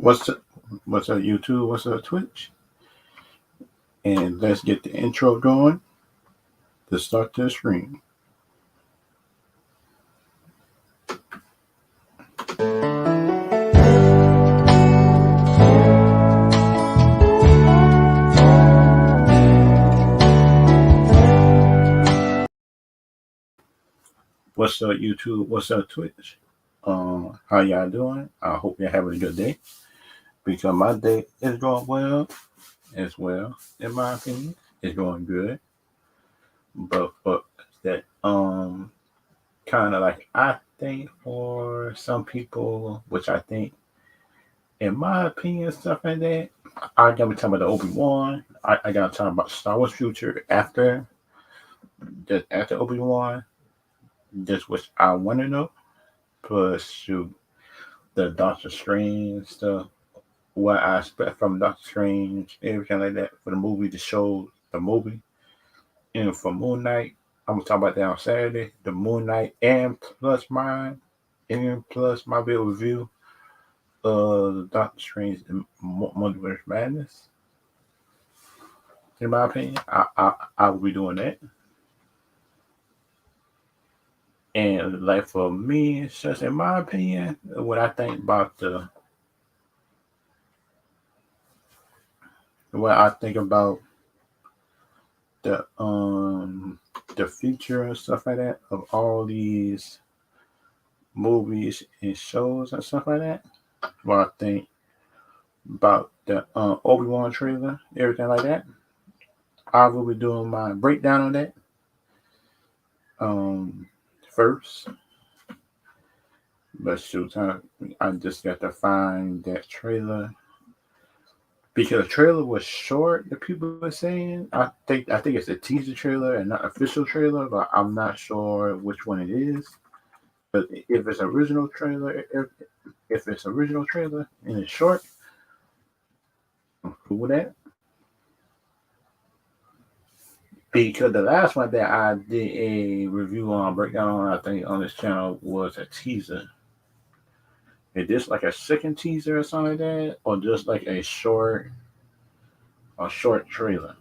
What's up? What's up, YouTube? What's up, Twitch? And let's get the intro going to start the stream. What's up, YouTube? What's up, Twitch? How y'all doing? I hope you're having a good day because my day is going well as well. In my opinion, it's going good. But that kind of like I think for some people, which I think in my opinion, stuff like that. I gotta be talking about the Obi-Wan. I gotta talk about Star Wars future after Obi-Wan. Just what I want to know. Plus, shoot, the Doctor Strange stuff, what I expect from Doctor Strange, everything like that for the movie, the show, the movie. And for Moon Knight, I'm gonna talk about that on Saturday. The Moon Knight and plus my video review of Doctor Strange and Multiverse Madness. In my opinion, I will be doing that. And like for me, it's just in my opinion, what I think about the future and stuff like that of all these movies and shows and stuff like that. What I think about the Obi-Wan trailer, everything like that. I will be doing my breakdown on that first. But shoot, I just got to find that trailer because the trailer was short. The people were saying, I think it's a teaser trailer and not official trailer, but I'm not sure which one it is. But if it's original trailer, if it's original trailer and it's short, I'm cool with that. Because the last one that I did a review on breakdown on, I think on this channel was a teaser. Is this like a second teaser or something like that, or just like a short trailer?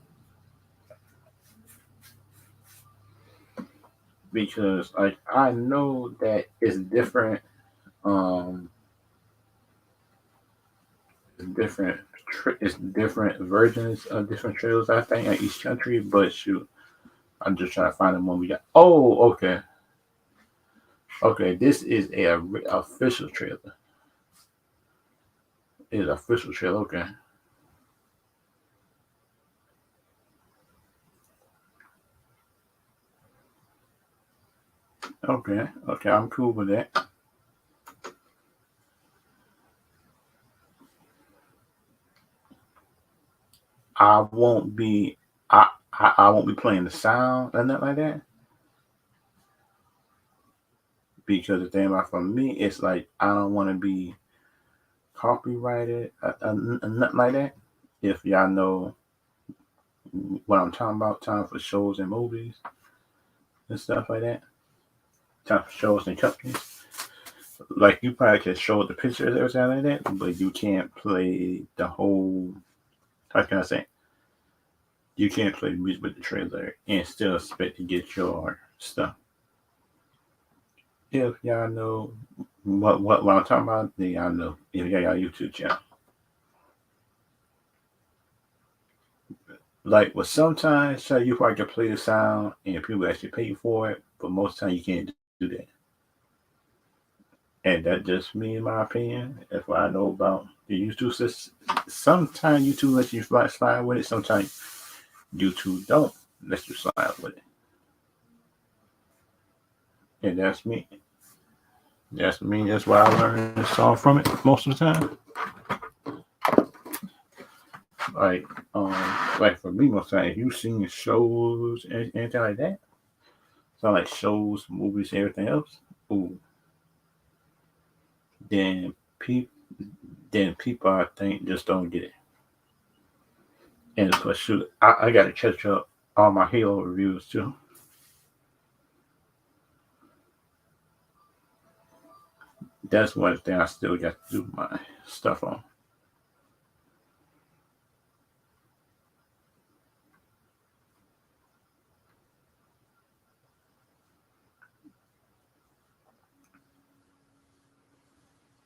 Because like I know that it's different, it's different, it's different versions of different trailers. I think in each country, but shoot, I'm just trying to find the one we got. Oh, okay. This is a official trailer. It's an official trailer. Okay. I'm cool with that. I won't be I won't be playing the sound or nothing like that because the thing about for me it's like I don't want to be copyrighted nothing like that. If y'all know what I'm talking about, time for shows and movies and stuff like that, time for shows and companies. Like you probably can show the pictures or something like that, but you can't play the whole. How can I say? You can't play music with the trailer and still expect to get your stuff. If y'all know what I'm talking about, then y'all know. If y'all got YouTube channel. Like, well, sometimes so you probably can play the sound and people actually pay you for it, but most of the time you can't do that. And that just me, in my opinion. That's what I know about the YouTube system. Sometimes YouTube lets you slide with it. Sometimes YouTube don't let you slide with it. And that's me. That's me. That's why I learned this song from it most of the time. Like, like for me, most of the time, if you seen shows and anything like that, so like shows, movies, everything else, ooh, then people, I think just don't get it. And plus, shoot, I got to catch up all my Halo reviews too. That's one thing I still got to do my stuff on.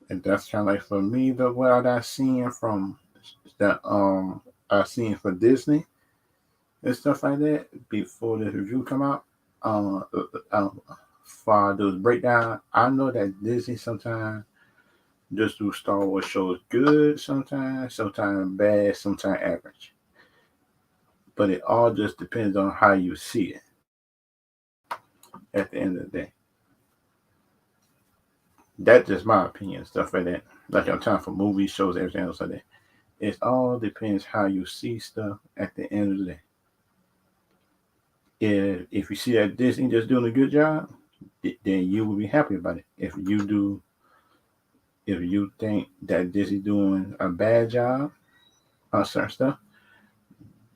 And that's kind of like for me the what I seen from that I seen for Disney and stuff like that before the review come out. Um, for those breakdown, I know that Disney sometimes just do Star Wars shows good, sometimes bad, sometimes average. But it all just depends on how you see it at the end of the day. That's just my opinion, stuff like that. Like I'm talking for movies, shows, everything else like that. It all depends how you see stuff at the end of the day. If you see that Disney just doing a good job, then you will be happy about it. If you think that Disney doing a bad job on certain stuff,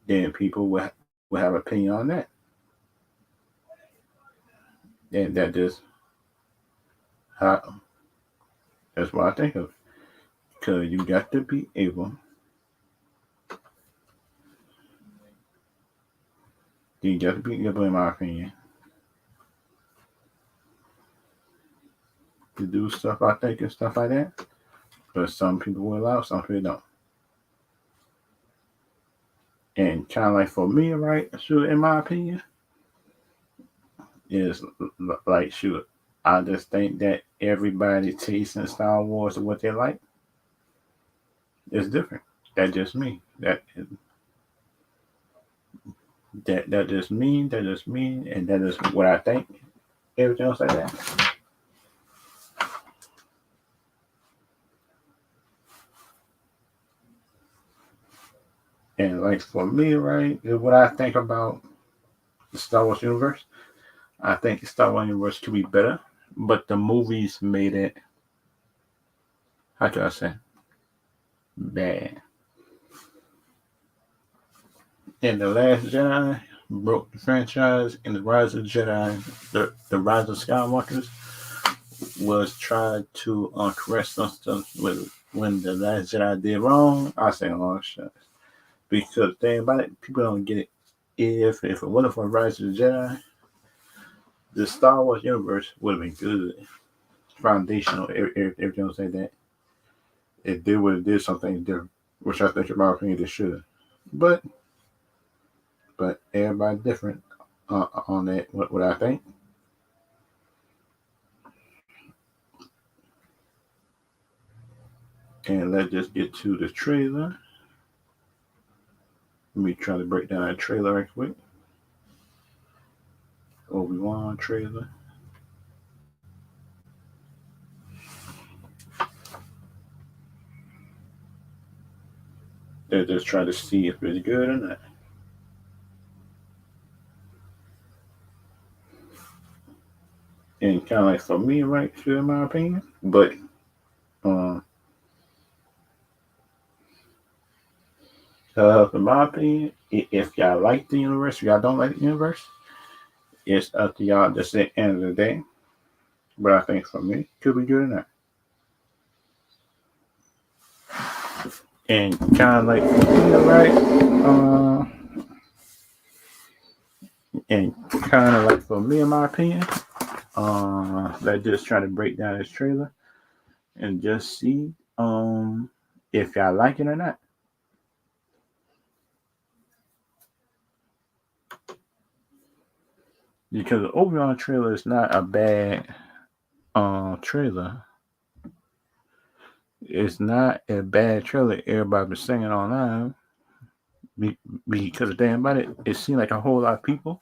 then people will have opinion on that. And how that's what I think of. Because you got to be able, in my opinion, to do stuff I think and stuff like that. But some people will allow, some people don't. And kind of like for me, right, shoot, in my opinion, is like, shoot, I just think that everybody tastes in Star Wars and what they like is different. That's just me. That just me. That just me, and that is what I think. Everything else like that. And like for me, right, is what I think about the Star Wars universe. I think the Star Wars universe could be better, but the movies made it. How can I say? Bad. And the Last Jedi broke the franchise, and the Rise of the Jedi, the Rise of Skywalkers, was tried to correct some stuff with when the Last Jedi did wrong. I say, oh shit, because the thing about it, people don't get it. If it wasn't for Rise of the Jedi, the Star Wars universe would have been good, foundational. Everything will say that. If they would have did something different, which I think, in my opinion, they should have. But everybody different on that. What I think. And let's just get to the trailer. Let me try to break down that trailer right quick. Obi-Wan trailer. They're just trying to see if it's good or not. And kind of like for me, right, in my opinion. But um, in my opinion, if y'all like the universe, if y'all don't like the universe, it's up to y'all just at the end of the day. But I think for me, could be good or not. And kind of like for me, right, and kind of like for me, in my opinion, let's just try to break down this trailer and just see if y'all like it or not. Because the Obi-Wan trailer is not a bad trailer. It's not a bad trailer. Everybody been singing online because the thing about it, it seemed like a whole lot of people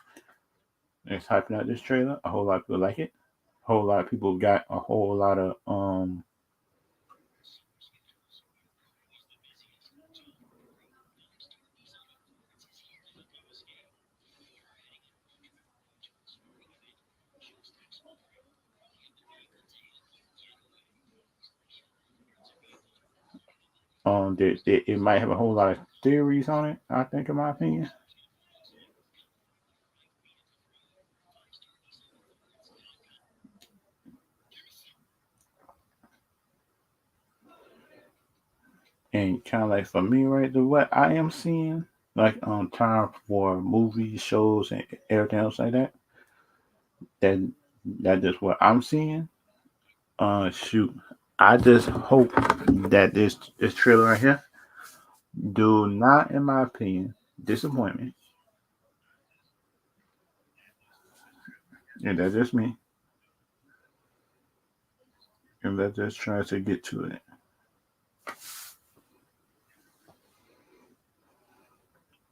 is hyping out this trailer. A whole lot of people like it. A whole lot of people got a whole lot of it might have a whole lot of theories on it. I think, in my opinion. And kind of like for me, right, the what I am seeing, like on time for movies, shows, and everything else like that. That that is what I'm seeing. Shoot. I just hope that this trailer right here do not, in my opinion, disappoint me. And that's just me. And let's just try to get to it.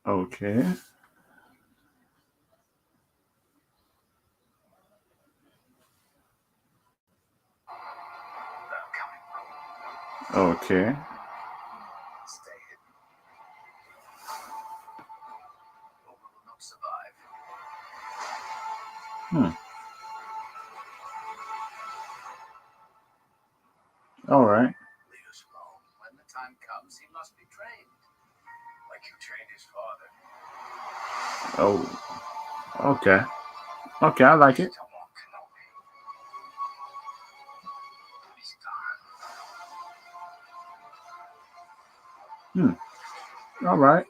Okay. Okay. Hmm. All right. Oh. Okay. Okay. I like it. Hmm. All right.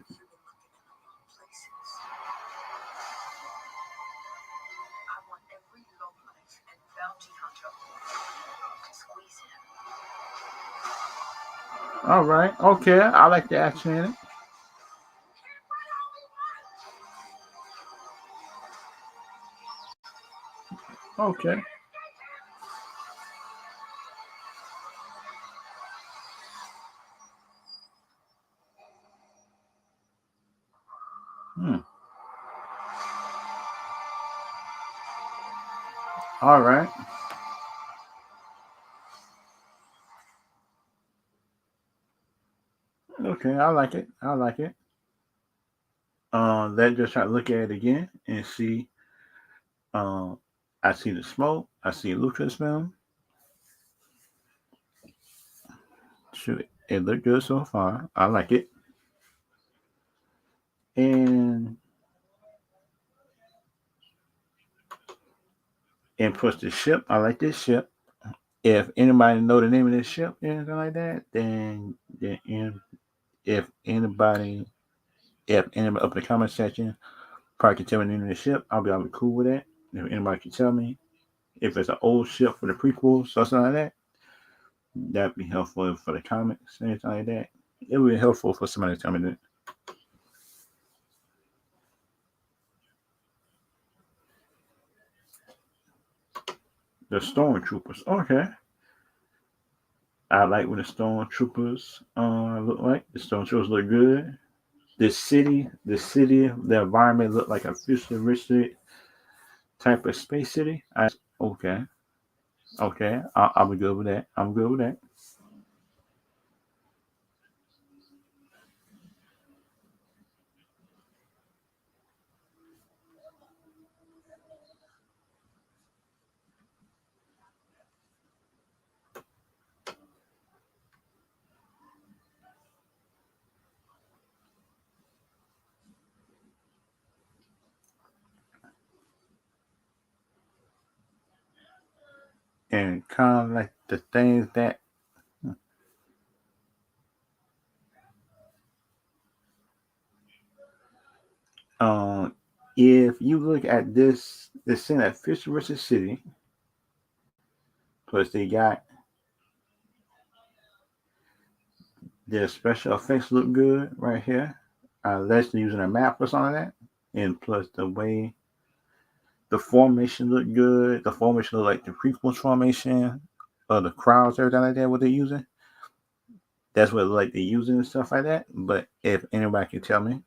All right. Okay. I like the action in it. Okay. Hmm. All right. Okay. I like it. I like it. Let's just try to look at it again and see. Um, I see the smoke. I see Lucasfilm. Shoot, it looked good so far. I like it. And plus the ship. I like this ship. If anybody know the name of this ship, anything like that, then if anybody up in the comment section probably can tell me the name of the ship, I'll be cool with that. If anybody can tell me if it's an old ship for the prequels or something like that, that'd be helpful for the comics, anything like that. It would be helpful for somebody to tell me that. The stormtroopers. Okay. I like what the stormtroopers look like. The stormtroopers look good. The environment looked like a futuristic type of space city. Okay, okay, I'll be good with that. I'm good with that. And kind of like the things that um, if you look at this scene at Futuristic City, plus they got their special effects look good right here. Unless they're using a map or something like that. And plus the way the formation looked good. The formation looked like the prequel formation of the crowds, everything like that, what they're using. That's what like they're using and stuff like that. But if anybody can tell me,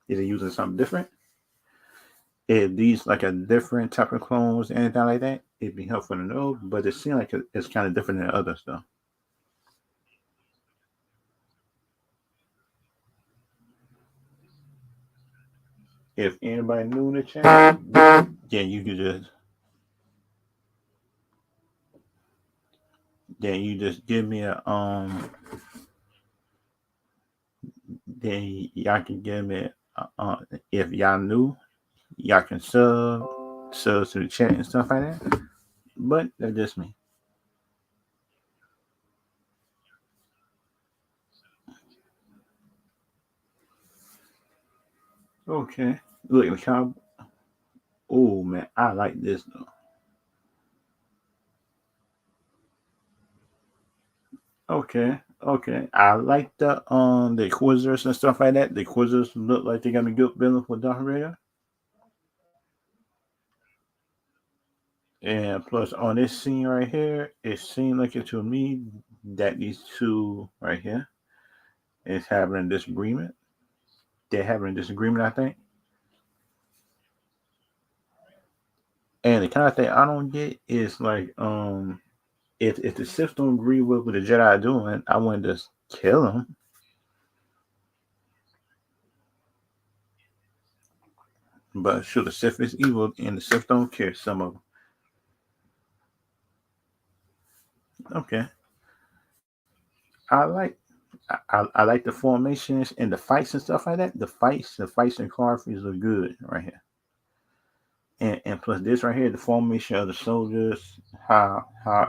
is they using something different? If these like a different type of clones, anything like that, it'd be helpful to know. But it seems like it's kind of different than other stuff. If anybody new in the chat, yeah, you could just you just give me a then y'all can give me if y'all new, y'all can sub to the chat and stuff like that. But that's just me. Okay. Look at the cow. Oh man, I like this though. Okay, okay. I like the Inquisitors and stuff like that. The Inquisitors look like they got a good building for Darth Vader. And plus, on this scene right here, it seemed like it to me that these two right here is having a disagreement. They're having a disagreement, I think. And the kind of thing I don't get is like, if the Sith don't agree with what the Jedi are doing, I wouldn't just kill them. But sure, the Sith is evil, and the Sith don't care. Some of them. Okay, I like I like the formations and the fights and stuff like that. The fights and choreographies are good right here. And plus this right here, the formation of the soldiers, how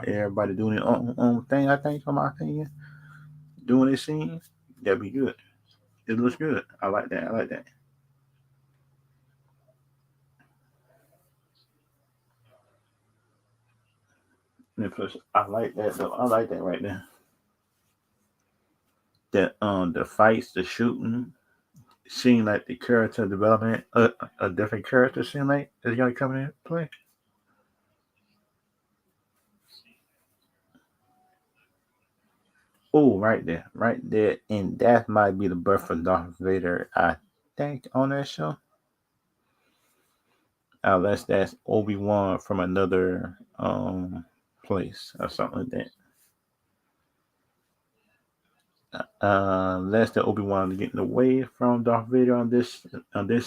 everybody doing their own thing. I think, in my opinion, doing this scene, that'd be good. It looks good. I like that. I like that. And plus, I like that though. I like that right there. That the fights, the shooting, seeing like the character development, a different character seem like is gonna come into play. Oh, right there, and that might be the birth of Darth Vader. I think on that show, unless that's Obi-Wan from another place or something like that. Unless the Obi-Wan is getting away from Darth Vader on this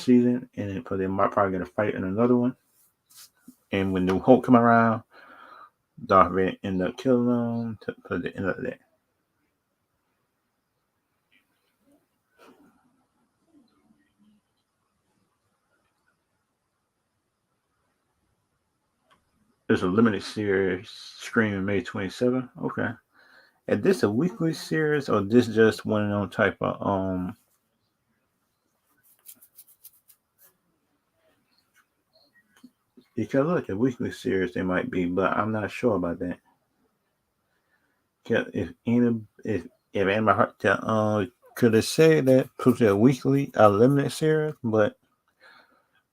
season, and because they might probably get a fight in another one. And when New Hope come around, Darth Vader end up killing them to put the end of that. There's a limited series screening May 27th. Okay. Is this a weekly series or this just one of them type of because look, a weekly series they might be, but I'm not sure about that. 'Cause if in my heart could it say that puts a weekly a limited series, but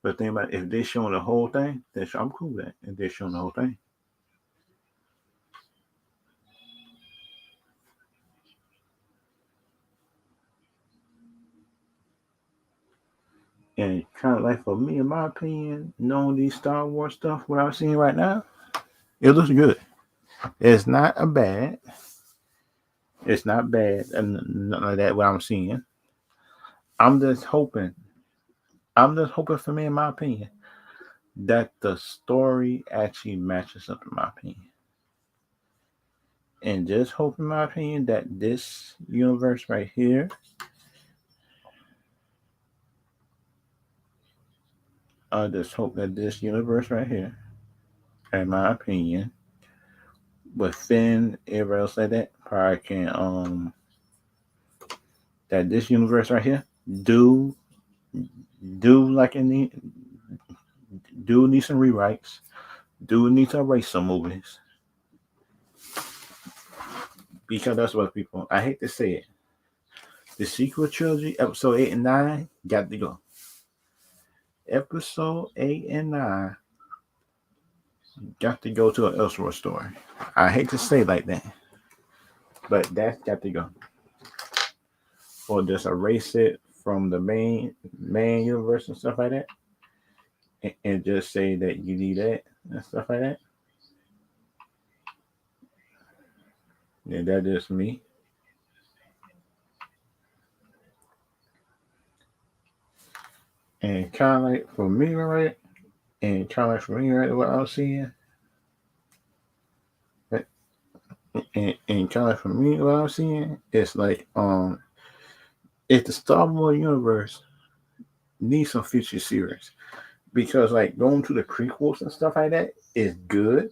think about if they're showing the whole thing, then I'm cool with that. If they're showing the whole thing. And kind of like for me, in my opinion, knowing these Star Wars stuff, what I'm seeing right now, it looks good. It's not a bad. It's not bad, and nothing like that. What I'm seeing, I'm just hoping. I'm just hoping for me, in my opinion, that the story actually matches up. In my opinion, and just hope, in my opinion, that this universe right here, I just hope that this universe right here, in my opinion, with Finn, everybody else like that, probably can that this universe right here do do like in the do need some rewrites, do need to erase some movies because that's what people. I hate to say it. The sequel trilogy, episode 8 and 9, got to go. Episode 8 and 9 got to go to an Elseworld story. I hate to say it like that, but that's got to go. Or just erase it from the main universe and stuff like that, and just say that you need that and stuff like that. And that is me. And kind of like for me, right? And kind of like for me, right? What I was seeing, and kind of like for me, what I was seeing, it's like if the Star Wars universe needs some future series because like going to the prequels and stuff like that is good.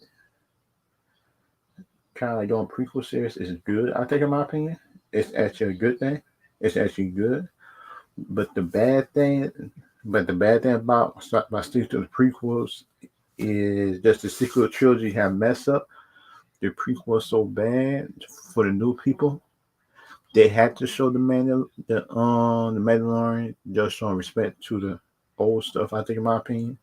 Kind of like doing prequel series is good. I think, in my opinion, it's actually a good thing. It's actually good. But the bad thing, about sticking to the prequels is just the sequel trilogy have messed up. the prequel was so bad for the new people. They had to show the Mandalorian, just showing respect to the old stuff. I think, in my opinion,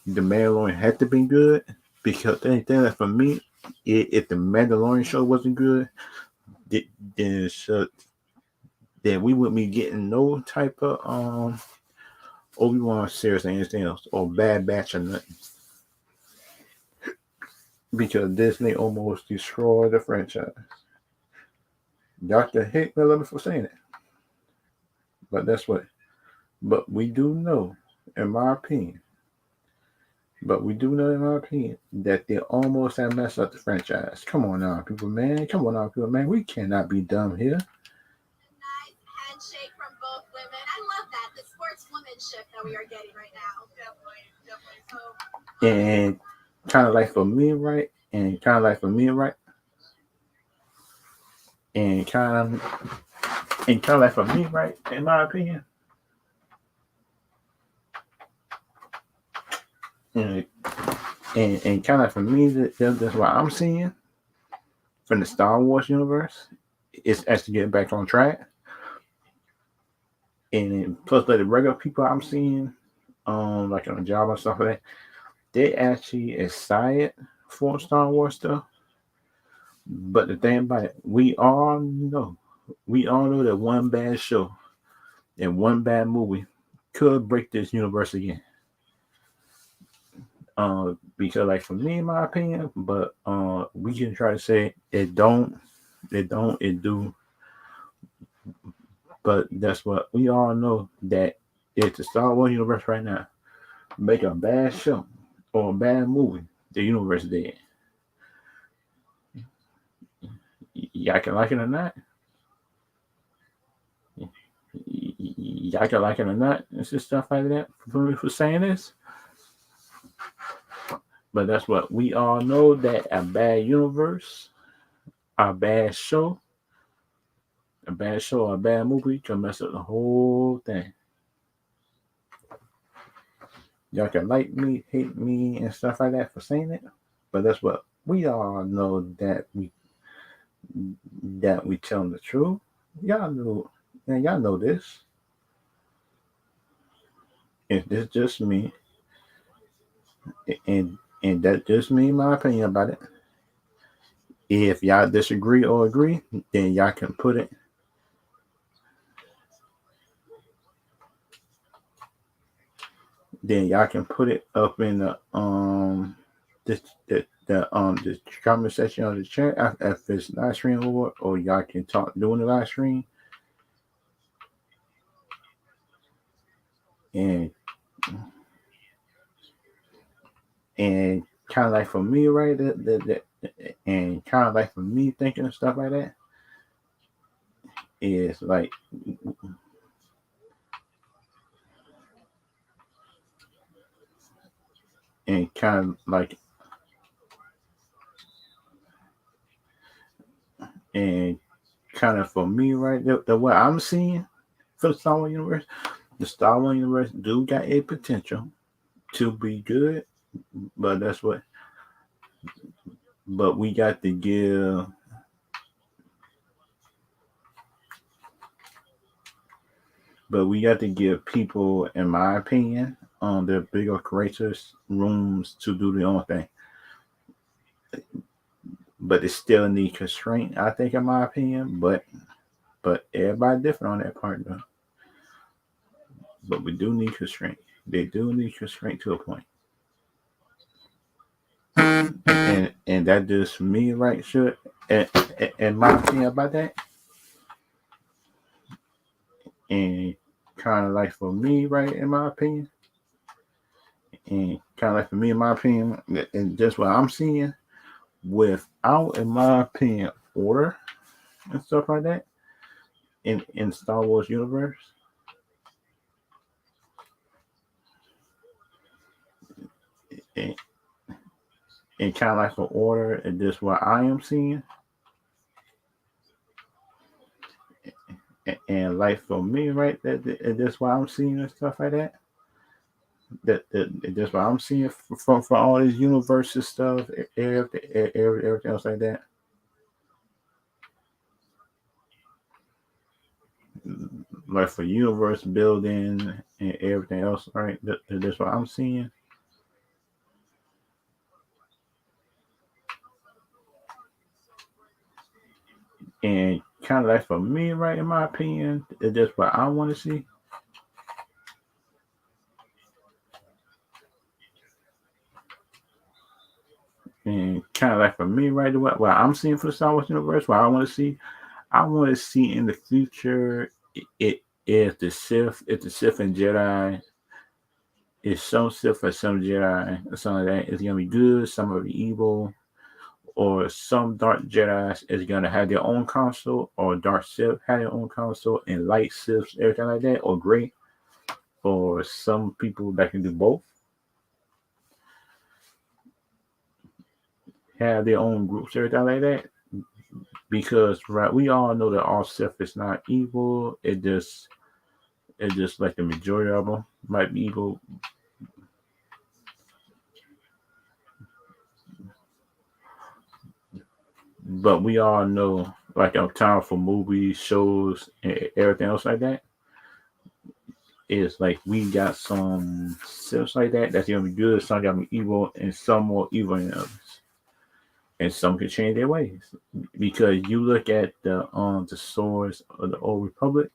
the Mandalorian had to be good because the thing that for me, if the Mandalorian show wasn't good, then we wouldn't be getting no type of Obi-Wan series or anything else, or Bad Batch or nothing, because Disney almost destroyed the franchise. Y'all can hate me a little bit for saying it, but that's what. But we do know, in my opinion, that they almost have messed up the franchise. Come on now, people, man. We cannot be dumb here. Nice handshake from both women. I love that. The sportswomanship that we are getting right now. Definitely. And kind of like for me, right? And kind of like for me, right? In my opinion. And kind of for me, that's what I'm seeing from the Star Wars universe. It's actually getting back on track. And plus, like the regular people I'm seeing, like on the job and stuff like that, they actually excited for Star Wars stuff. But the thing about it, we all know that one bad show and one bad movie could break this universe again. Because like for me, in my opinion, but we can try to say it do. But that's what we all know, that if the Star Wars universe right now make a bad show or a bad movie, the universe is dead. Y'all can like it or not. Y'all can like it or not. It's just stuff like that for saying this. But that's what we all know, that a bad universe, a bad show, or a bad movie can mess up the whole thing. Y'all can like me, hate me, and stuff like that for saying it. But that's what we all know, that we telling the truth. Y'all know this. If this just me, and that just me, my opinion about it. If y'all disagree or agree, then y'all can put it. Then y'all can put it up in the comment section of the chat if it's live stream, or y'all can talk during the live stream. And kind of like for me, right? And kind of like for me thinking and stuff like that is like, and kind of like, and kind of for me, right? The what I'm seeing for the Star Wars universe, the Star Wars universe do got a potential to be good, but that's what. But we got to give. But we got to give people, in my opinion, the bigger creators rooms to do their own thing. But it still need constraint, I think, in my opinion. But everybody different on that part, though. But we do need constraint. They do need constraint to a point. And that just me, right? Sure. And my opinion about that. And kind of like for me, right, in my opinion. And kind of like for me, in my opinion, and just what I'm seeing, without, in my opinion, order and stuff like that in Star Wars universe. And kind of like for order, and just what I am seeing. And like for me, right, that's what I'm seeing and stuff like that. That's what I'm seeing from all this universes stuff, everything else like that. Like for universe building and everything else, right? That's what I'm seeing. And kind of like for me, right, in my opinion, it's just what I want to see. And kind of like for me, right, what I'm seeing for the Star Wars universe, what I want to see in the future, it is the Sith and Jedi. It's some Sith or some Jedi or something like that. It's gonna be good, some will be evil, or some Dark Jedi is gonna have their own console, or Dark Sith have their own console, and light Siths, everything like that, or gray, or some people that can do both have their own groups, everything like that. Because right, we all know that all Sith is not evil. It just like the majority of them might be evil, but we all know like on time for movies, shows, and everything else like that. Is like we got some Siths like that that's gonna be good, some gonna be evil, and some more evil than others. And some can change their ways. Because you look at the swords of the old republic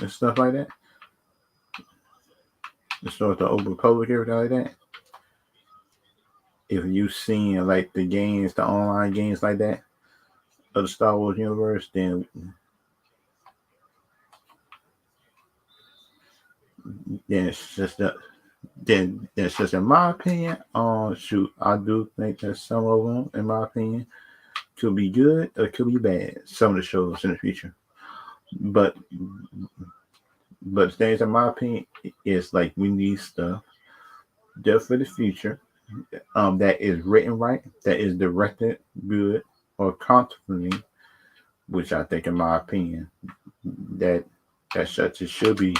and stuff like that. The swords of the old republic, everything like that. If you seen like the games, the online games like that of the Star Wars universe, then it's just that then that's just in my opinion. Shoot, I do think that some of them, in my opinion, could be good or could be bad. Some of the shows in the future, but the things in my opinion is like we need stuff just for the future. That is written right, that is directed good or confidently, which I think, in my opinion, that such it should be.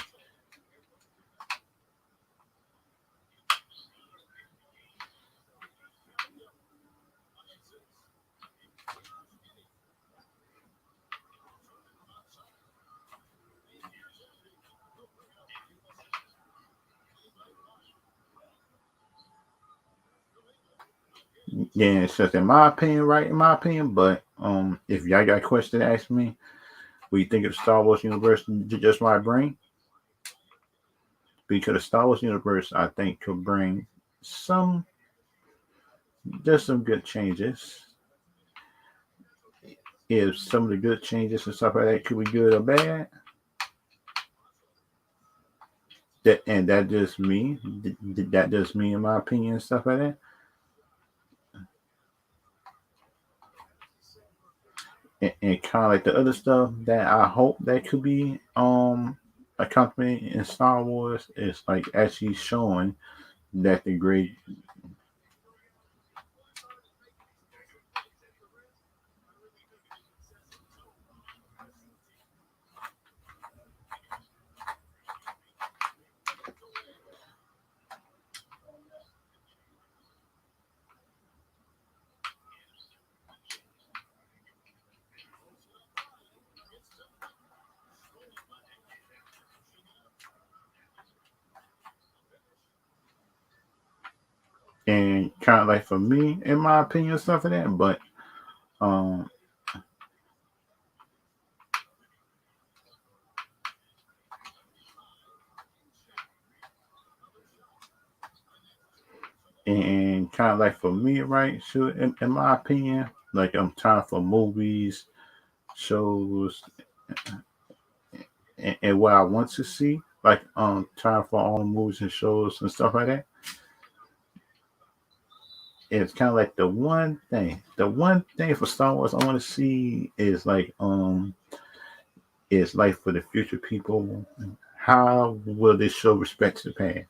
Yeah, it's just in my opinion, right? In my opinion, but if y'all got a question to ask me, what you think of the Star Wars universe? Just my brain, because the Star Wars universe, I think, could bring some just some good changes. If some of the good changes and stuff like that could be good or bad, that just me. That just me, in my opinion, and stuff like that. And kind of like the other stuff that I hope that could be accompanied in Star Wars is like actually showing that the great. And kind of like for me, in my opinion, stuff like that. But um, and kind of like for me, right? So in my opinion, like I'm time for movies, shows, and what I want to see. Like time for all movies and shows and stuff like that. It's kind of like the one thing. The one thing for Star Wars I want to see is like for the future people. How will they show respect to the past?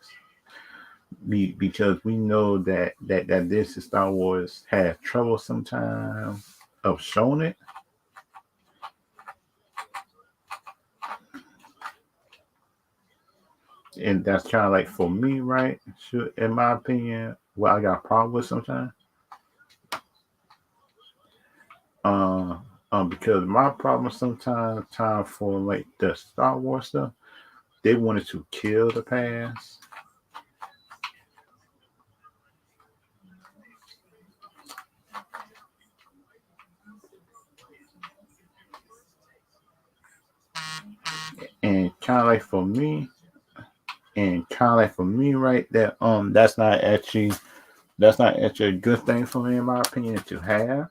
Because we know that this Star Wars has trouble sometimes of showing it. and that's kind of like for me, right? Should, in my opinion, what I got a problem with sometimes, uh, because my problem sometimes, time for like the Star Wars stuff, they wanted to kill the past. And kind of like for me, right, that that's not actually a good thing for me in my opinion to have.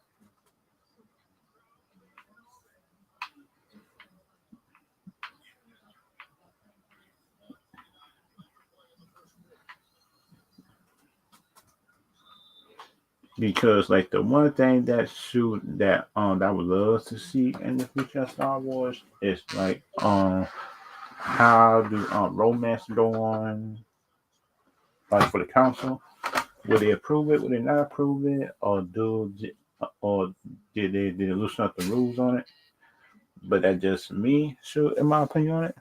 Because like the one thing that I would love to see in the future of Star Wars is like how do romance go on like for the council? Will they approve it? Will they not approve it? Or did they loosen up the rules on it? But that's just me, sure, in my opinion on it.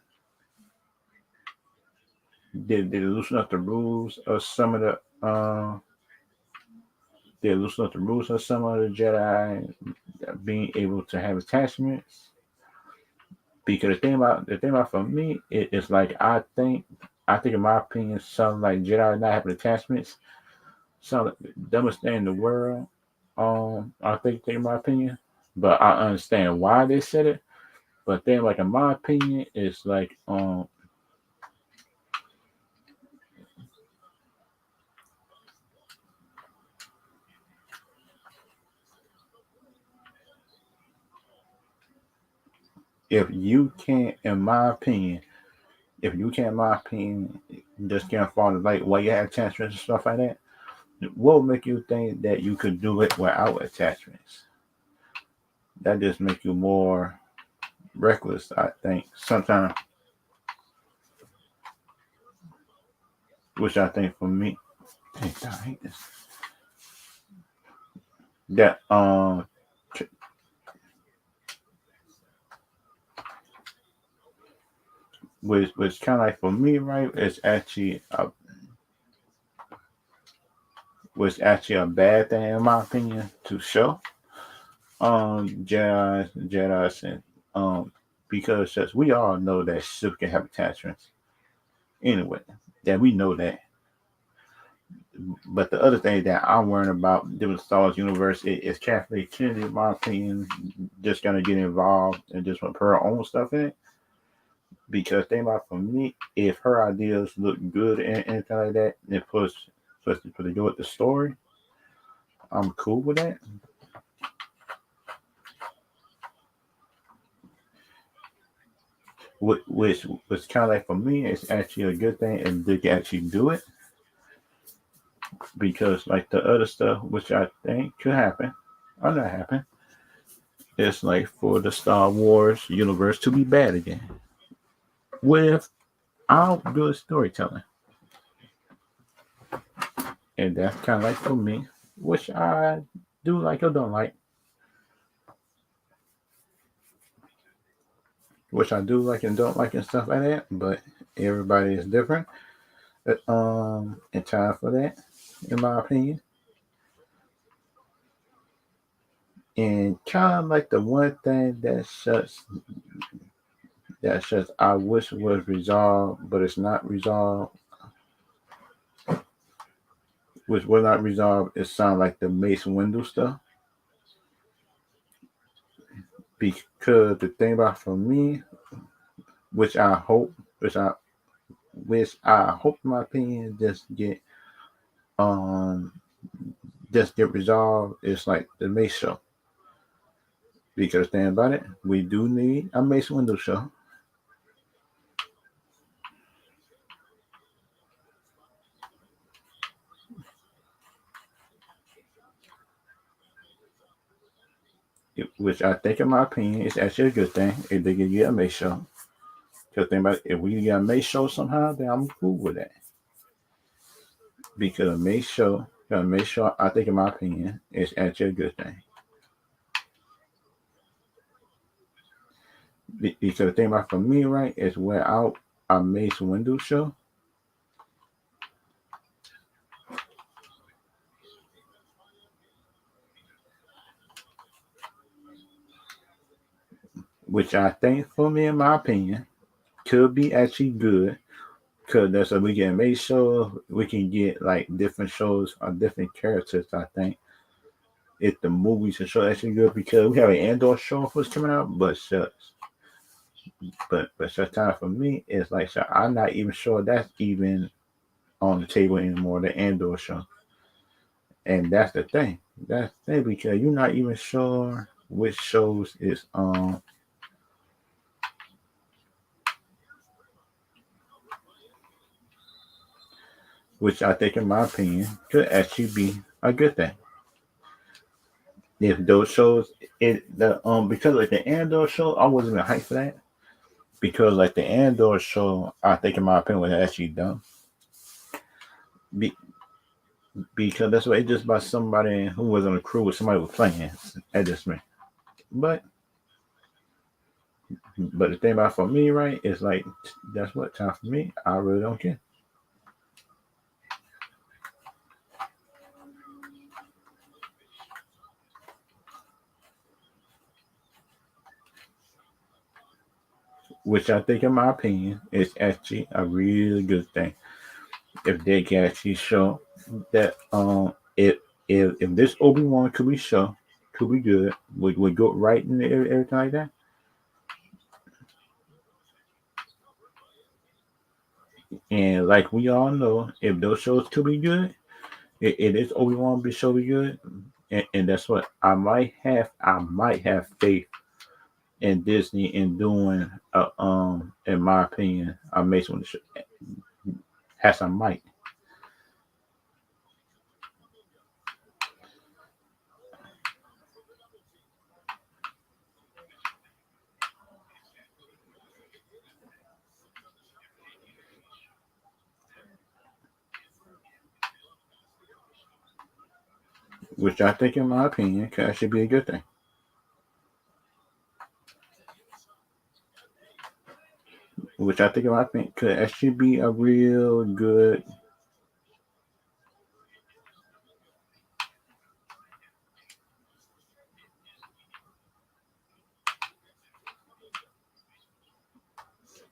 Did they loosen up the rules of some of the they loosen up the rules of some of the Jedi being able to have attachments? Because the thing about for me, it's like I think in my opinion, some like Jedi not having attachments, some of the dumbest thing in the world. I think in my opinion, but I understand why they said it. But then, like in my opinion, it's like if you can't, in my opinion, if you can't, in my opinion, just can't fall in like why you have attachments and stuff like that. What would make you think that you could do it without attachments? That just make you more reckless, I think. Sometimes, which I think for me, dang, I hate this. That which kind of like for me, right? Was actually a bad thing in my opinion to show Jedi's and because just we all know that Sith can have attachments anyway. That we know that. But the other thing that I'm worrying about different Star Wars universe is Kathleen Kennedy, in my opinion, just gonna get involved and just want to put her own stuff in it. Because think about for me, if her ideas look good and anything like that, and plus to do with the story, I'm cool with that. Which was kind of like for me, it's actually a good thing if they can actually do it. Because like the other stuff, which I think could happen, or not happen, it's like for the Star Wars universe to be bad again without good storytelling, and that's kind of like for me, which I do like or don't like, which I do like and don't like and stuff like that. But everybody is different. In time for that, in my opinion. And kind of like the one thing that shuts I wish was resolved, but it's not resolved, which was not resolved. It sounds like the Mace Windu stuff. Because the thing about for me, which I hope, which I hope, in my opinion, um just get resolved. It's like the Mace show. Because think about it, we do need a Mace Windu show. Which I think, in my opinion, is actually a good thing if they can get a Mace show. Because think about it, if we get a Mace show somehow, then I'm cool with that. Because a Mace show, I think, in my opinion, is actually a good thing. Because the thing about for me, right, is without a Mace Windu show, which I think, for me, in my opinion, could be actually good. Cause that's what we can make sure we can get like different shows or different characters. I think if the movies and show actually good, because we have an Andor show what's coming out, but shucks, but such time for me, it's like so I'm not even sure that's even on the table anymore. The Andor show, and that's the thing. That's the thing because you're not even sure which shows is which I think, in my opinion, could actually be a good thing. If those shows, because like the Andor show, I wasn't even hyped for that because like the Andor show, I think, in my opinion, was actually done. Be, because that's what it's just by somebody who was on the crew with somebody was playing at this me. But the thing about for me, right, is like that's what time for me. I really don't care. Which I think, in my opinion, is actually a really good thing. If they can actually show that if this Obi-Wan could be show could be good, would go right in everything like that. And like we all know, if those shows could be good, it is Obi-Wan be show be good. And that's what I might have faith in Disney in doing in my opinion, I may want to has some might. Which I think, in my opinion, could actually be a good thing. Which I think, in my opinion, could actually be a real good.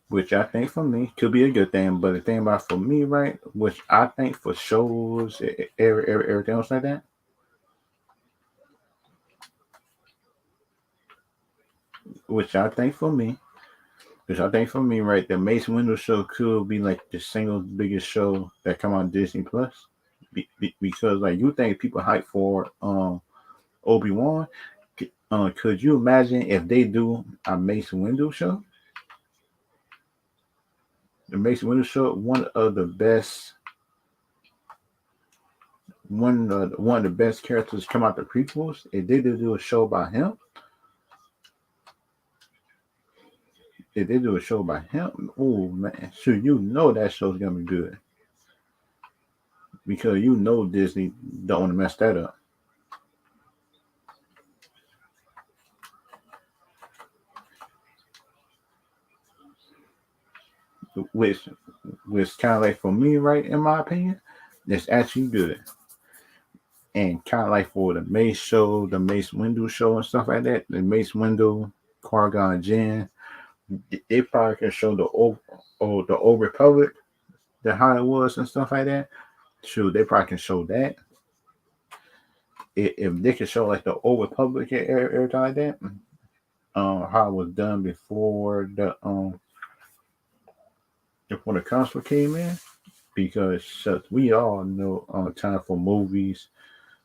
Which I think for me could be a good thing. But the thing about for me, right, which I think for shows, everything else like that, which I think for me, right, the Mace Windu show could be like the single biggest show that come on Disney Plus, because like you think people hype for Obi Wan, could you imagine if they do a Mace Windu show? The Mace Windu show, one of the best characters come out the prequels. If they did do a show about him, oh man, sure you know that show's gonna be good because you know Disney don't want to mess that up. Which kind of like for me, right, in my opinion, it's actually good. And kind of like for the Mace show, the Mace Windu show and stuff like that, the Mace Windu, Qui-Gon Jinn, they probably can show the old Republic, the how it was and stuff like that. Sure, they probably can show that. If they could show like the old Republic everything like that, how it was done before the console came in, because we all know time for movies,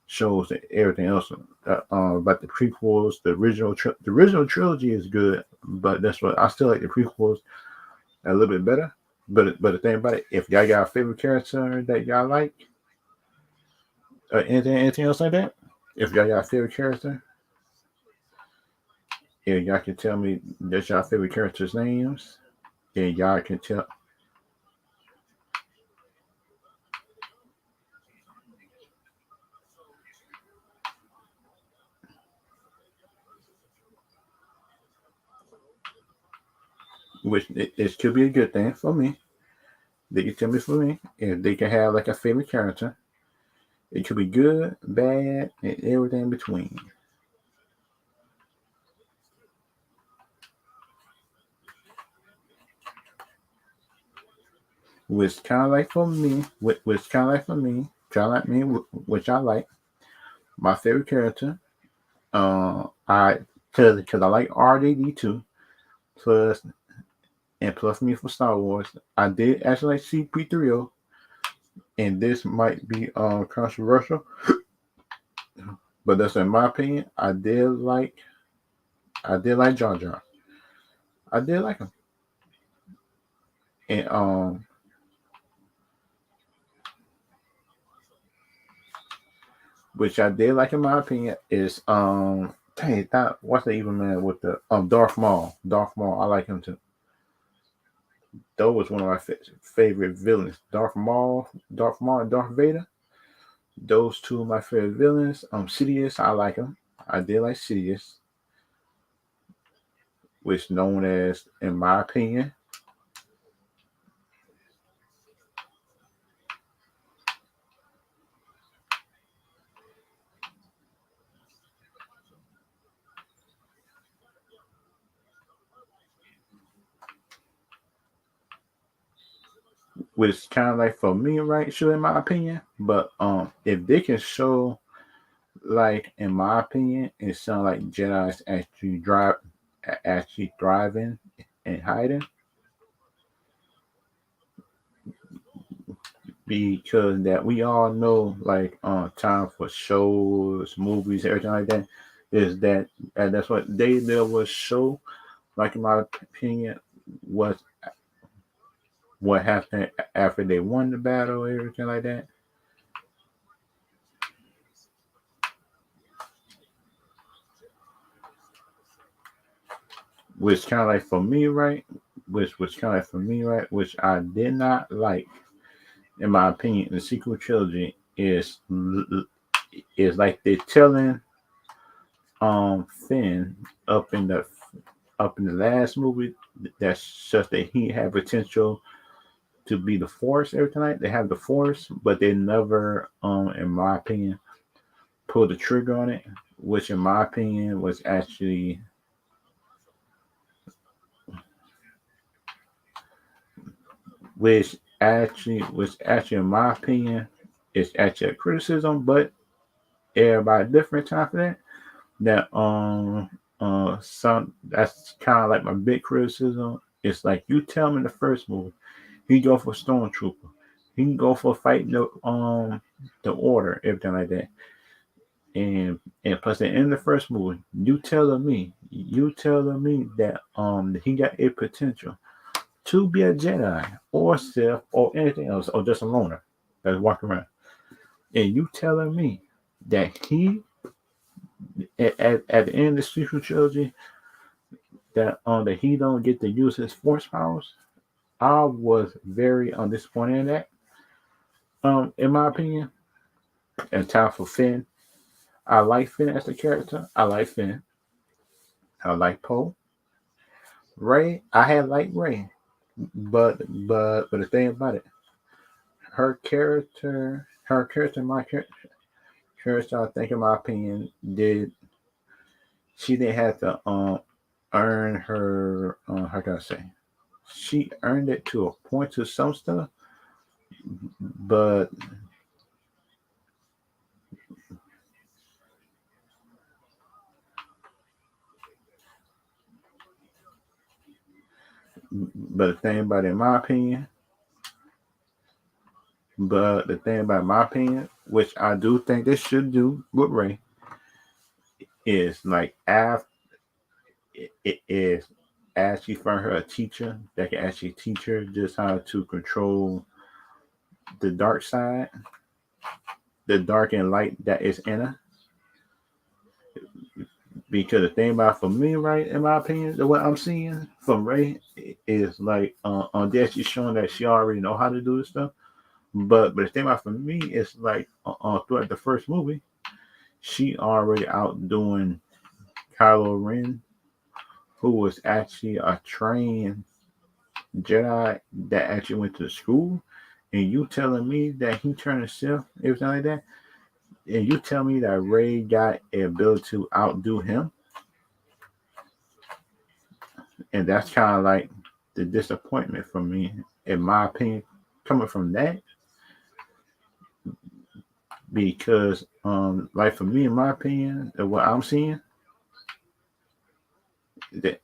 shows, and everything else about the prequels. The original trilogy is good, but that's what I still like the prequels a little bit better. But the thing about it, if y'all got a favorite character that y'all like, anything else like that, if y'all got a favorite character, if y'all can tell me that's y'all favorite characters' names, then y'all can tell. Which it could be a good thing for me. They can tell me for me if they can have like a favorite character. It could be good, bad, and everything in between. which kind of like for me, which kind of like for me, kind of like me, which I like. My favorite character, I because I like R2D2 plus plus me for Star Wars. I did actually like C3PO, and this might be controversial, but that's in my opinion. I did like Jar Jar. I did like him, and which I did like in my opinion is dang that what's the evil man with the Darth Maul. Darth Maul, I like him too. That was one of my favorite villains. Darth Maul, and Darth Vader. Those two are my favorite villains. Sidious, I like him. I did like Sidious, which known as, in my opinion, which kind of like for me, right? Sure, in my opinion, but if they can show, like in my opinion, it sounds like Jedi's actually thriving and hiding because that we all know like time for shows, movies, everything like that is that and that's what they never show. Like in my opinion, what what happened after they won the battle, everything like that. Which kind of like for me, right? Which was kind of like for me, right? Which I did not like, in my opinion, the sequel trilogy is like they're telling Finn up in the last movie that's just that he had potential to be the Force every night. They have the Force, but they never, in my opinion, pulled the trigger on it, which in my opinion which actually in my opinion is actually a criticism, but everybody different time for that. That some that's kind of like my big criticism. It's like you tell me in the first movie, he go for stormtrooper, he can go for fighting the order, everything like that. And plus, in the first movie, you telling me that he got a potential to be a Jedi or Sith or anything else or just a loner that's walking around, and you telling me that he at the end of the sequel trilogy that he don't get to use his force powers. I was very disappointed in that. In my opinion, and time for Finn. I like Finn as a character. I like Finn. I like Poe. Ray, I had liked Ray, but the thing about it, my character, I think in my opinion, did she didn't have to earn her how can I say? She earned it to a point to some stuff, but the thing about it, in my opinion, but the thing about my opinion, which I do think they should do with Ray, is like after it is actually find her a teacher that can actually teach her just how to control the dark side, the dark and light that is in her. Because the thing about for me, right, in my opinion, the what I'm seeing from Ray is like on that she's showing that she already know how to do this stuff. But the thing about for me is like throughout the first movie, she already outdoing Kylo Ren, who was actually a trained Jedi that actually went to school. And you telling me that he turned himself, everything like that, and you tell me that Ray got an ability to outdo him, and that's kind of like the disappointment for me, in my opinion. coming from that, because like for me, in my opinion, what I'm seeing, that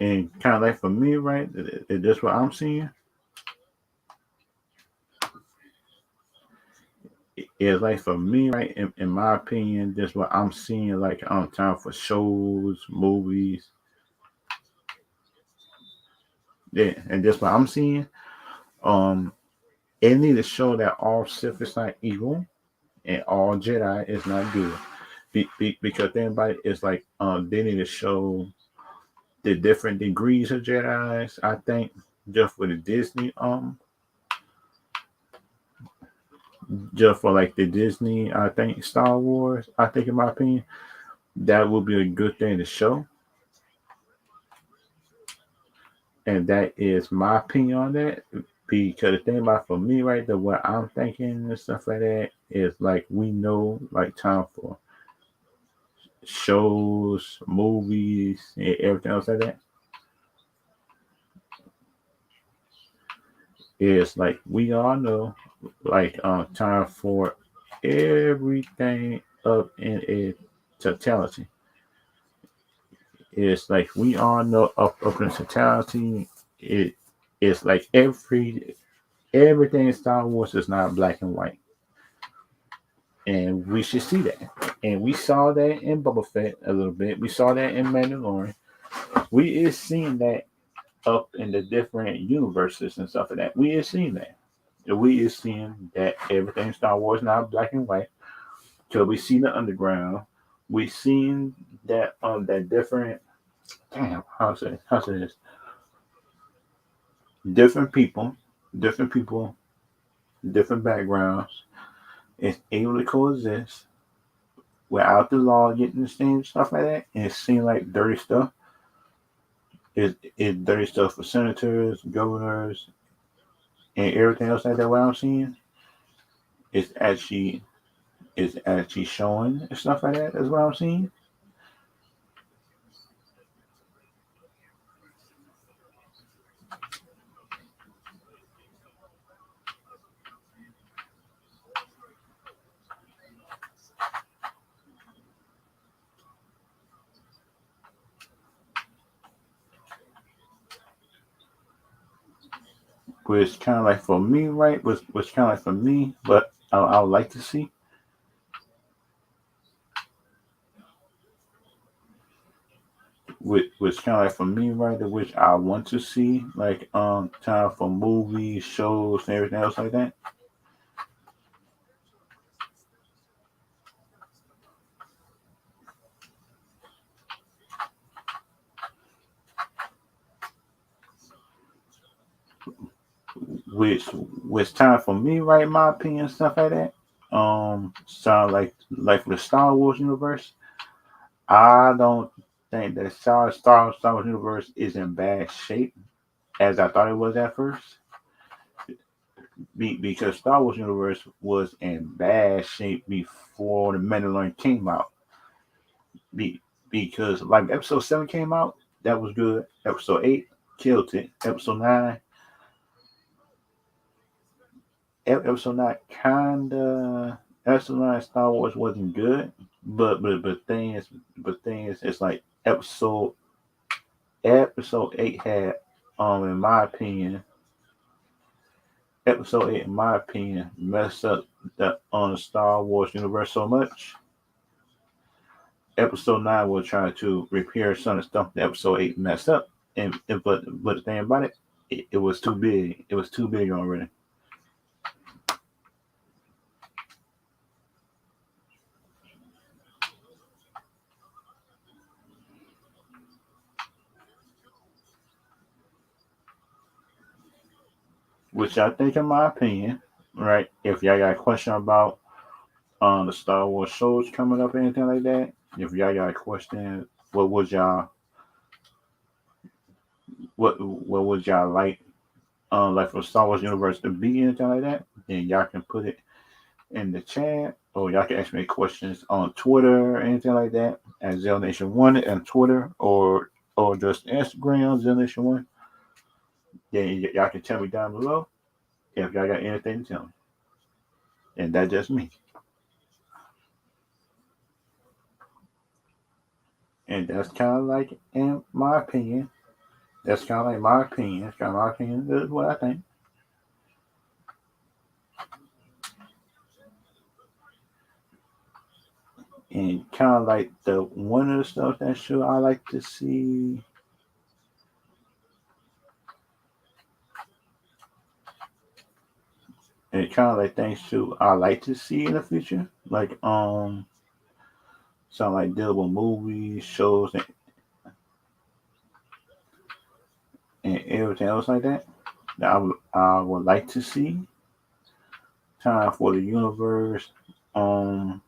and kind of like for me, right, that's what I'm seeing. Is like for me, right, in my opinion, that's what I'm seeing. Like on time for shows, movies, yeah, and that's what I'm seeing. Um, it need to show that all Sith is not evil and all Jedi is not good. Because everybody is like, they need to show the different degrees of Jedi's. I think just for the Disney, just for like the Disney, I think Star Wars. I think in my opinion, that would be a good thing to show, and that is my opinion on that. Because the thing about for me, right, the what I'm thinking and stuff like that is like we know like time for shows, movies, and everything else like that is like we all know like time for everything up in a totality. It's like we all know up in totality. It's like everything in Star Wars is not black and white, and we should see that. And we saw that in Boba Fett a little bit. We saw that in Mandalorian. We is seeing that up in the different universes and stuff like that. We is seeing that. We is seeing that everything in Star Wars not black and white. So we see the underground. We seen that different, damn, how say this, different people, different people, different backgrounds is able to coexist without the law getting the same stuff like that. And it seemed like dirty stuff. It's dirty stuff for senators, governors, and everything else like that. What I'm seeing is actually showing and stuff like that. That's what I'm seeing. Which kind of like for me, right? Was kind of like for me, but I would like to see. Which kind of like for me, right? Which I want to see, like time for movies, shows, and everything else like that. Which time for me, right? In my opinion, stuff like that. Sound like for the Star Wars universe. I don't think that Star Wars universe is in bad shape as I thought it was at first. Because Star Wars universe was in bad shape before the Mandalorian came out. Because like episode 7 came out, that was good. Episode 8 killed it. Episode 9 kinda. Episode 9 Star Wars wasn't good, but thing is, it's like episode 8 had in my opinion, episode 8 in my opinion messed up the on the Star Wars universe so much. Episode 9 was trying to repair some of the stuff that episode 8 messed up, but the thing about it was too big. It was too big already. Which I think, in my opinion, right? If y'all got a question about the Star Wars shows coming up or anything like that, if y'all got a question, what would y'all what would y'all like for Star Wars universe to be anything like that, then y'all can put it in the chat. or y'all can ask me questions on Twitter or anything like that at ZellNation1 on Twitter or just Instagram ZellNation1. Then y'all can tell me down below if y'all got anything to tell me. And that's just me. And that's kind of like, in my opinion, that's kind of like my opinion. That's kind of my opinion. That's what I think. And kind of like the one of the stuff that show I like to see. And kind of like things too I like to see in the future. Like something like deal with movies, shows and everything else like that. That I would like to see. Time for the universe. Um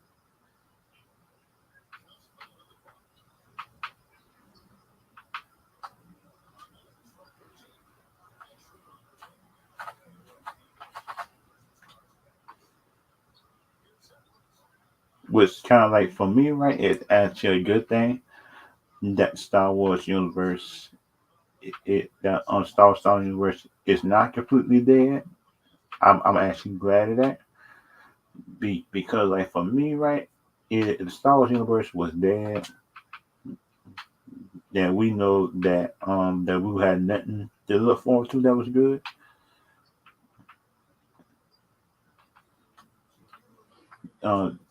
which kind of like for me, right, it's actually a good thing that Star Wars universe, that Star Wars universe is not completely dead. I'm actually glad of that. Because like for me, right, if the Star Wars universe was dead, then we know that we had nothing to look forward to that was good.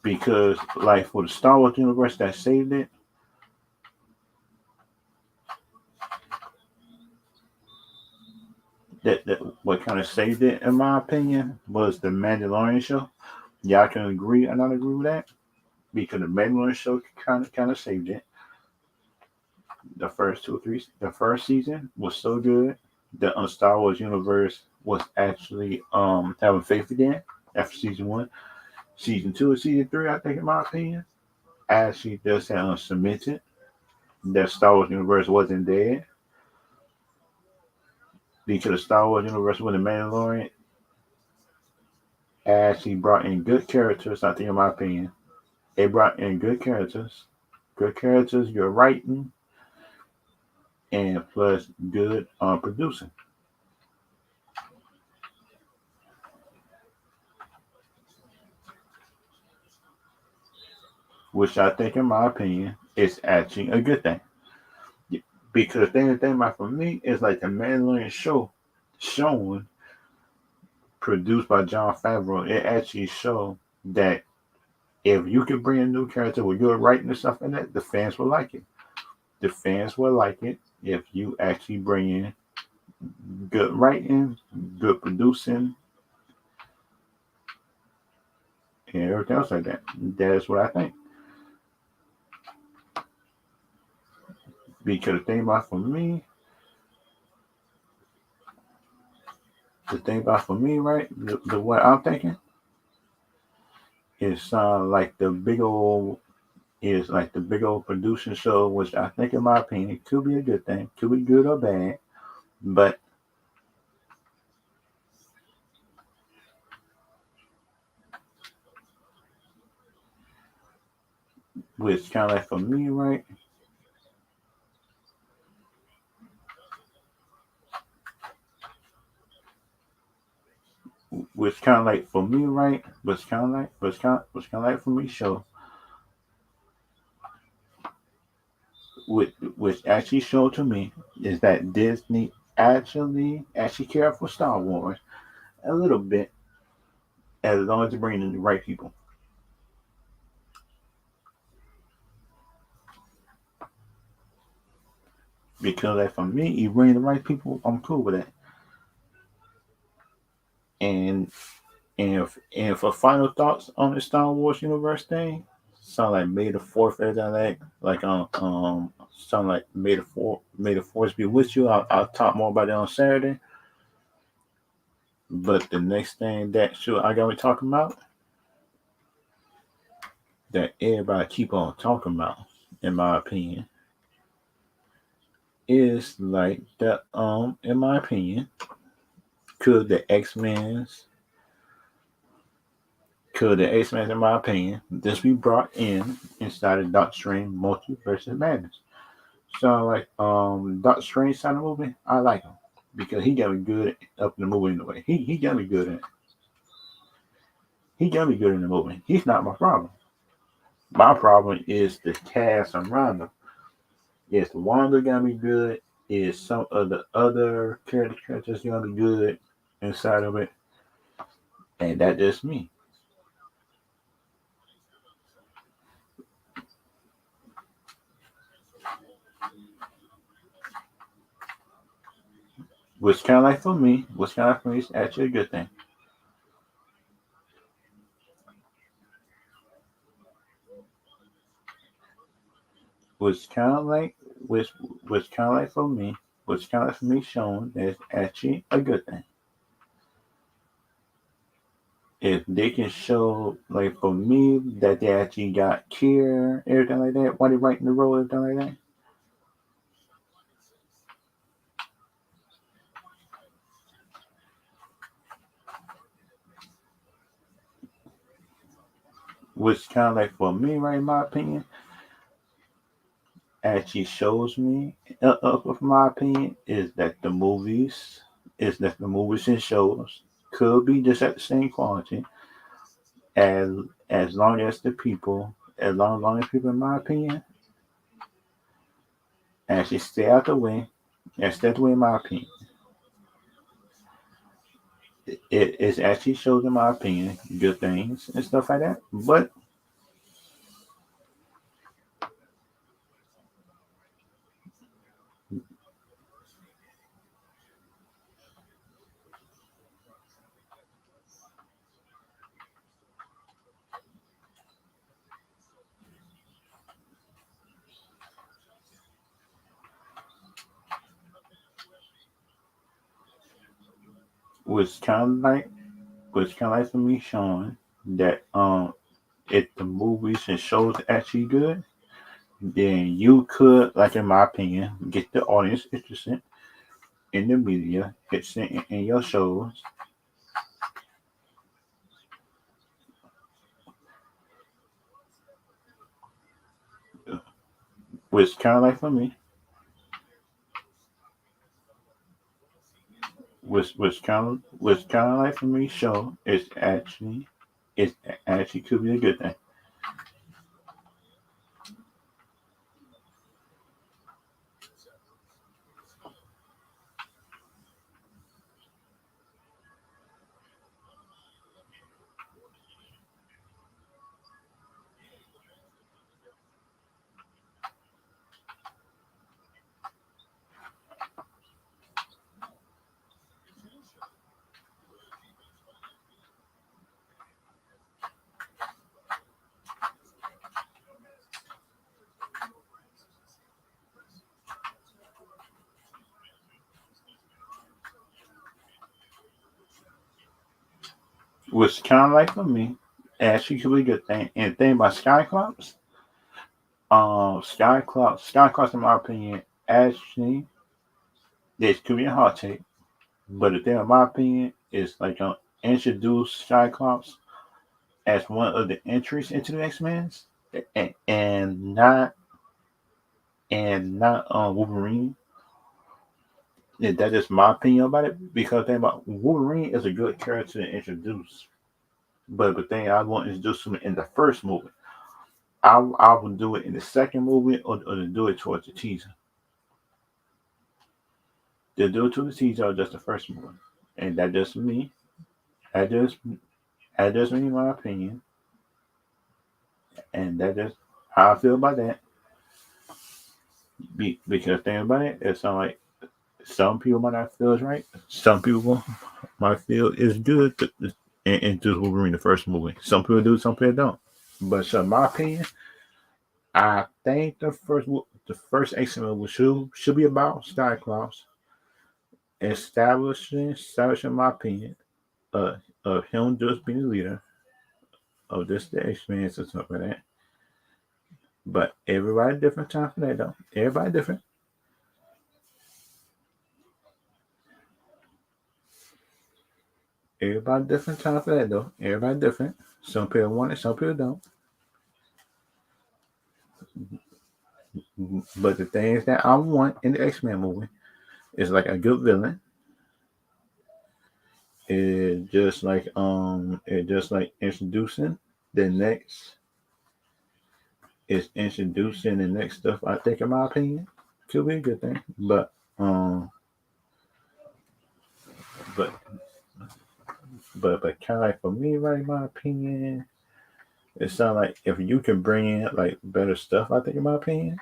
Because like for the Star Wars universe that saved it, that what kind of saved it in my opinion was the Mandalorian show. Y'all can agree or not agree with that because the Mandalorian show kind of saved it. The first two or three, the first season was so good. The Star Wars universe was actually having faith again after season one. Season two and season three, I think, in my opinion, actually just had cemented that Star Wars universe wasn't dead because the Star Wars universe with the Mandalorian actually brought in good characters. I think, in my opinion, it brought in good characters, good writing, and plus good producing, which I think, in my opinion, is actually a good thing. Because the thing about for me is like the Mandalorian show showing produced by John Favreau, it actually showed that if you can bring a new character with good writing and stuff in it, the fans will like it. The fans will like it if you actually bring in good writing, good producing, and everything else like that. That is what I think. Because the thing about for me, right, the what I'm thinking is like the big old is like the big old producing show, which I think, in my opinion, could be a good thing, could be good or bad, but which kind of like for me, right, which kind of like for me, right, was kind of like for me, show which actually showed to me is that Disney actually care for Star Wars a little bit, as long as you bring in the right people. Because like for me, you bring the right people, I'm cool with it. And and for final thoughts on the Star Wars universe thing, sound like May the Fourth, as I like sound like May the Force be with you. I'll talk more about that on Saturday. But the next thing that sure I gotta be talking about, that everybody keep on talking about, in my opinion, is like the in my opinion, could the X Men's Could the X-Men, in my opinion, this be brought in inside of Doctor Strange Multiverse of Madness? So like Doctor Strange side of the movie, I like him because he got me good up in the movie in the way. He got me good in it. He got me good in the movie. He's not my problem. My problem is the cast around him. Yes, Wanda got me good. Is some of the other characters got me good inside of it, and that just me. Which kind of like for me, which kind of like for me is actually a good thing. Which kind of like which kind of like for me, which kind of like for me showing that it's actually a good thing. If they can show like for me that they actually got care, everything like that, while they writing the role, everything like that. Which kind of like for me, right, in my opinion, actually shows me, of my opinion, is that the movies and shows could be just at the same quality as as long as the people, long as people, in my opinion, actually stay out the way, and stay out the way, in my opinion. It actually shows, in my opinion, good things and stuff like that. But was kind of like was kind of like for me showing that if the movies and shows actually good, then you could, like in my opinion, get the audience interested in the media, interested in your shows, which kind of like for me, which kind of like for me show it's actually could be a good thing. Which kind of like for me, actually could be a good thing. And the thing about Skyclops, Skyclops, in my opinion, actually, this could be a hot take, but the thing, in my opinion, is like introduce Cyclops as one of the entries into the X Men's, and not Wolverine. Yeah, that's just my opinion about it. Because the thing about Wolverine is a good character to introduce, but the thing I want to introduce him in the first movie. I would do it in the second movie, or to do it towards the teaser. To do it to the teaser or just the first movie, and that just me. That just that just me, my opinion, and that just how I feel about that. Because think about it, it's not like some people might not feel it's right. Some people might feel it's good and just Wolverine the first movie. Some people do, some people don't. But so in my opinion, I think the first X-Men movie should be about Cyclops establishing my opinion, of him just being the leader of this the X-Men and stuff like that. But everybody different time for that though. Everybody different. Everybody different time for that though. Everybody different. Some people want it, some people don't. But the things that I want in the X-Men movie is like a good villain. It just like introducing the next introducing the next stuff. I think, in my opinion, could be a good thing. Um, but but kind of like for me, right, in my opinion, it sounds like if you can bring in like better stuff, I think, in my opinion,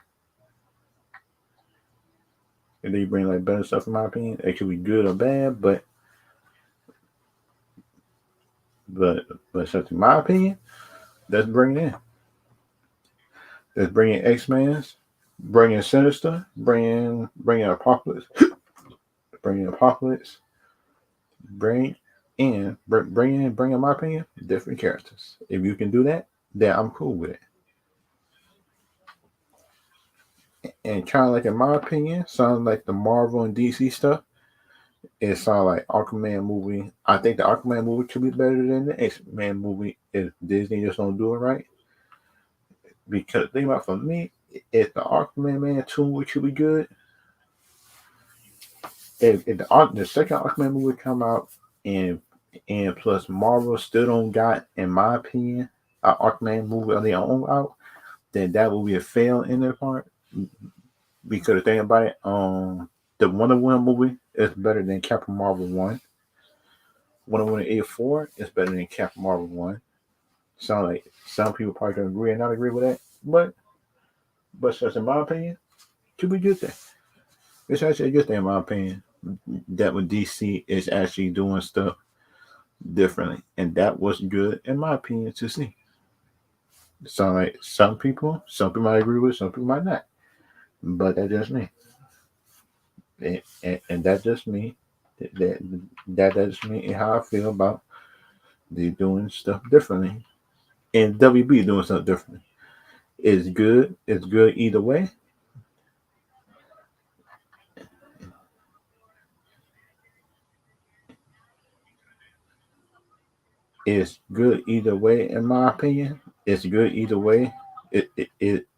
if you bring like better stuff, in my opinion, it could be good or bad. But but so in my opinion, let's bring it in. Let's bring in X-Men's, bring in Sinister, bring in Apocalypse, bring in Apocalypse, bring in my opinion, different characters. If you can do that, then I'm cool with it. And kind of like, in my opinion, sounds like the Marvel and DC stuff. It sounds like Aquaman movie. I think the Aquaman movie could be better than the X-Men movie if Disney just don't do it right. Because think about, for me, if the Aquaman Man 2 movie could be good, if the second Aquaman movie come out, and plus Marvel still don't got, in my opinion, an Aquaman movie on their own out, then that will be a fail in their part. Because the thing about it, the Wonder Woman movie is better than Captain Marvel 1. Wonder Woman 84 is better than Captain Marvel 1. Sound like some people probably can agree and not agree with that, but just in my opinion, could be a good thing. It's actually a good thing, in my opinion, that with DC is actually doing stuff differently, and that was good, in my opinion, to see. So like, some people might agree with it, some people might not, but that's just me, and that's just me. That that's just me and how I feel about they doing stuff differently, and WB doing stuff differently. It's good. It's good either way. It's good either way, in my opinion. It's good either way. It's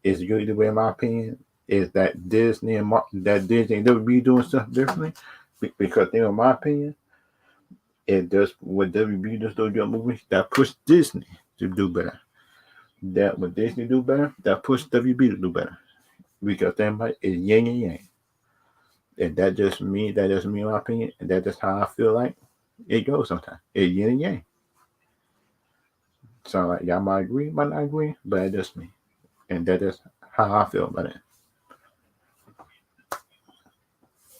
good either way, in my opinion. Is that Disney and WB doing stuff differently? Because, in my opinion, it does what WB does do your movies that push Disney to do better. That what Disney do better, that push WB to do better. Because them like is yin and yang. And that just me. That just me, in my opinion. And that's just how I feel like it goes sometimes. It's yin and yang. So like, y'all might agree, might not agree, but it's just me, and that is how I feel about it.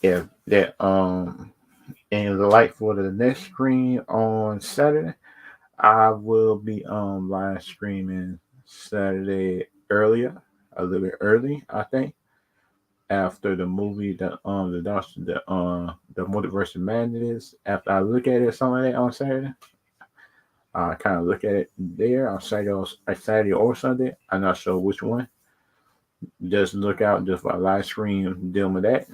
If that and the light for the next screen on Saturday, I will be live streaming Saturday earlier, a little bit early, I think, after the movie, the Multiverse of Madness. After I look at it, something like that on Saturday, I kind of look at it there on Saturday or Sunday. I'm not sure which one. Just look out just for a live stream dealing with that.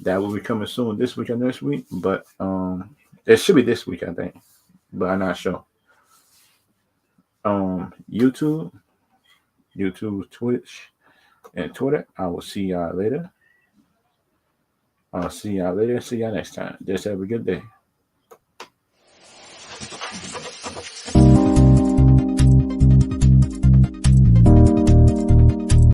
That will be coming soon this week or next week, but it should be this week, I think, but I'm not sure. YouTube, Twitch, and Twitter. I will see y'all later. I'll see y'all later. See y'all next time. Just have a good day.